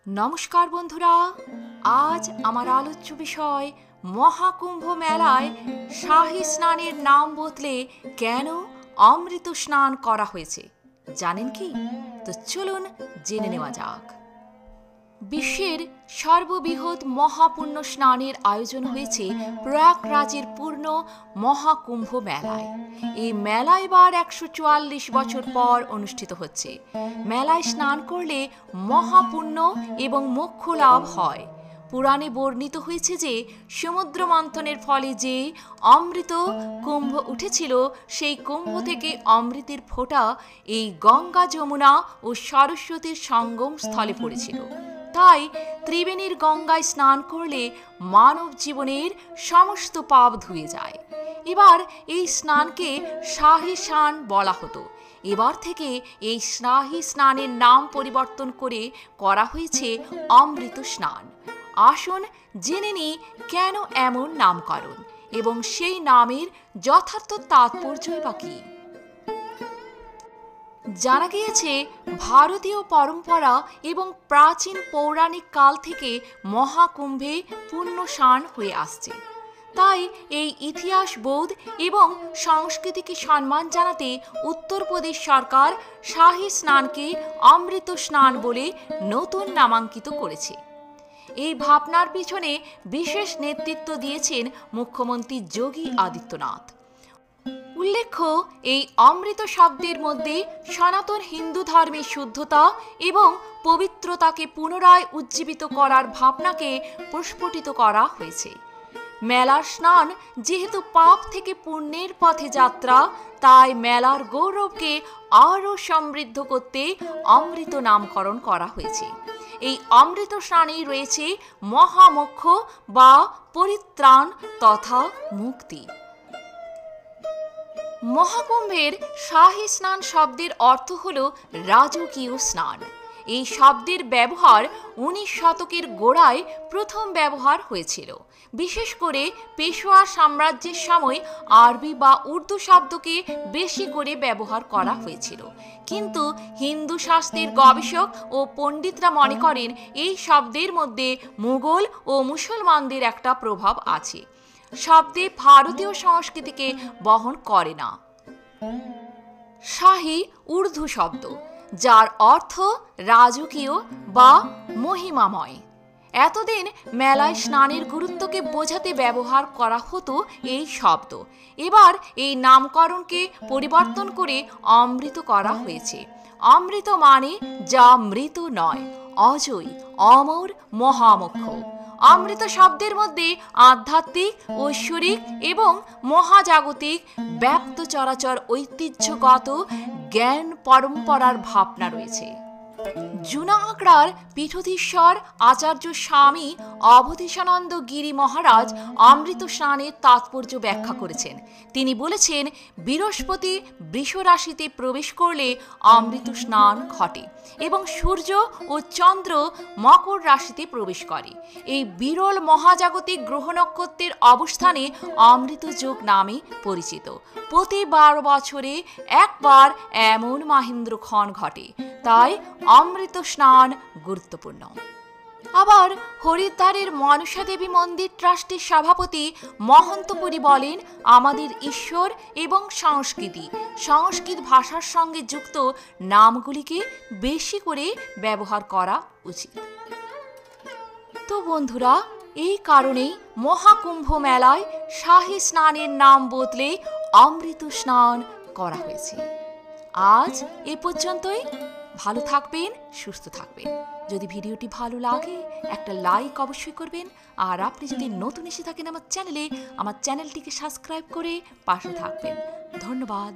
নমস্কার বন্ধুরা, আজ আমার আলোচ্য বিষয় মহাকুম্ভ মেলায় শাহী স্নানের নাম বদলে কেন অমৃত স্নান করা হয়েছে জানেন কি? তো চলুন জেনে নেওয়া যাক। বিশ্বের সর্ববৃহৎ মহাপুণ্য স্নানের আয়োজন হয়েছে প্রয়াগরাজের পূর্ণ মহাকুম্ভ মেলায়। এই মেলা এবার ১৪৪ বছর পর অনুষ্ঠিত হচ্ছে। মেলায় স্নান করলে মহাপুণ্য এবং মোক্ষ লাভ হয়। পুরাণে বর্ণিত হয়েছে যে সমুদ্র মন্থনের ফলে যে অমৃত কুম্ভ উঠেছিল, সেই কুম্ভ থেকে অমৃতের ফোঁটা এই গঙ্গা, যমুনা ও সরস্বতীর সঙ্গম স্থলে পড়েছিল। তাই ত্রিবেণীর গঙ্গায় স্নান করলে মানব জীবনের সমস্ত পাপ ধুয়ে যায়। এবার এই স্নানকে শাহী স্নান বলা হতো। এবার থেকে এই শাহী স্নানের নাম পরিবর্তন করে করা হয়েছে অমৃত স্নান। আসুন জেনে নিই কেন এমন নামকরণ এবং সেই নামের যথার্থ তাৎপর্যই বা কী। জানা গিয়েছে, ভারতীয় পরম্পরা এবং প্রাচীন পৌরাণিক কাল থেকে মহাকুম্ভে পুণ্য স্নান হয়ে আসছে। তাই এই ইতিহাসবোধ এবং সংস্কৃতিকে সম্মান জানাতে উত্তরপ্রদেশ সরকার শাহী স্নানকে অমৃত স্নান বলে নতুন নামাঙ্কিত করেছে। এই ভাবনার পিছনে বিশেষ নেতৃত্ব দিয়েছেন মুখ্যমন্ত্রী যোগী আদিত্যনাথ। উল্লেখ্য, এই অমৃত শব্দের মধ্যে সনাতন হিন্দু ধর্মের শুদ্ধতা এবং পবিত্রতাকে পুনরায় উজ্জীবিত করার ভাবনাকে প্রস্ফুটিত করা হয়েছে। মেলার স্নান যেহেতু পাপ থেকে পুণ্যের পথে যাত্রা, তাই মেলার গৌরবকে আরও সমৃদ্ধ করতে অমৃত নামকরণ করা হয়েছে। এই অমৃত স্নানেই রয়েছে মহামোক্ষ বা পরিত্রাণ তথা মুক্তি। মহাকুম্ভের শাহী স্নান শব্দের অর্থ হল রাজকীয় স্নান। এই শব্দের ব্যবহার ১৯ শতকের গোড়ায় প্রথম ব্যবহার হয়েছিল। বিশেষ করে পেশোয়া সাম্রাজ্যের সময় আরবি বা উর্দু শব্দকে বেশি করে ব্যবহার করা হয়েছিল। কিন্তু হিন্দু শাস্ত্রের গবেষক ও পণ্ডিতরা মনে করেন এই শব্দের মধ্যে মুঘল ও মুসলমানদের একটা প্রভাব আছে। শব্দে ভারতীয় সংস্কৃতিকে বহন করে না। শাহী উর্দু শব্দ, যার অর্থ রাজকীয় বা মহিমাময়। এতদিন মেলায় স্নানের গুরুত্বকে বোঝাতে ব্যবহার করা হতো এই শব্দ। এবার এই নামকরণকে পরিবর্তন করে অমৃত করা হয়েছে। অমৃত মানে যা মৃত নয়, অজয়, অমর, মহামোক্ষ। অমৃত শব্দের মধ্যে আধ্যাত্মিক, ঐশ্বরিক এবং মহাজাগতিক ব্যক্ত চরাচর ঐতিহ্যগত জ্ঞান পরম্পরার ভাবনা রয়েছে। জুনাগড়ার পীঠধীশ্বর আচার্য স্বামী অবধেশানন্দ গিরি মহারাজ অমৃত স্নানের তাৎপর্য ব্যাখ্যা করেছেন। তিনি বলেছেন, বৃহস্পতি বৃষ রাশিতে প্রবেশ করলে অমৃত স্নান ঘটে এবং সূর্য ও চন্দ্র মকর রাশিতে প্রবেশ করে। এই বিরল মহাজাগতিক গ্রহ নক্ষত্রের অবস্থানে অমৃত যোগ নামে পরিচিত। প্রতি ১২ বছরে একবার এমন মাহেন্দ্রক্ষণ ঘটে, তাই অমৃত স্নান গুরুত্বপূর্ণ। আবার হরিদ্বারের মনসা দেবী মন্দির ট্রাস্টের সভাপতি মহন্ত পুরী বলেন, আমাদের ঈশ্বর এবং সংস্কৃত ভাষার সঙ্গে যুক্ত নামগুলিকে বেশি করে ব্যবহার করা উচিত। তো বন্ধুরা, এই কারণেই মহাকুম্ভ মেলায় শাহী স্নানের নাম বদলে অমৃত স্নান করা হয়েছে। আজ এ পর্যন্তই। ভালো থাকবেন, সুস্থ থাকবেন। যদি ভিডিওটি ভালো লাগে একটা লাইক অবশ্যই করবেন। আর আপনি যদি নতুন এসে থাকেন আমার চ্যানেলটিকে সাবস্ক্রাইব করে পাশে থাকবেন। ধন্যবাদ।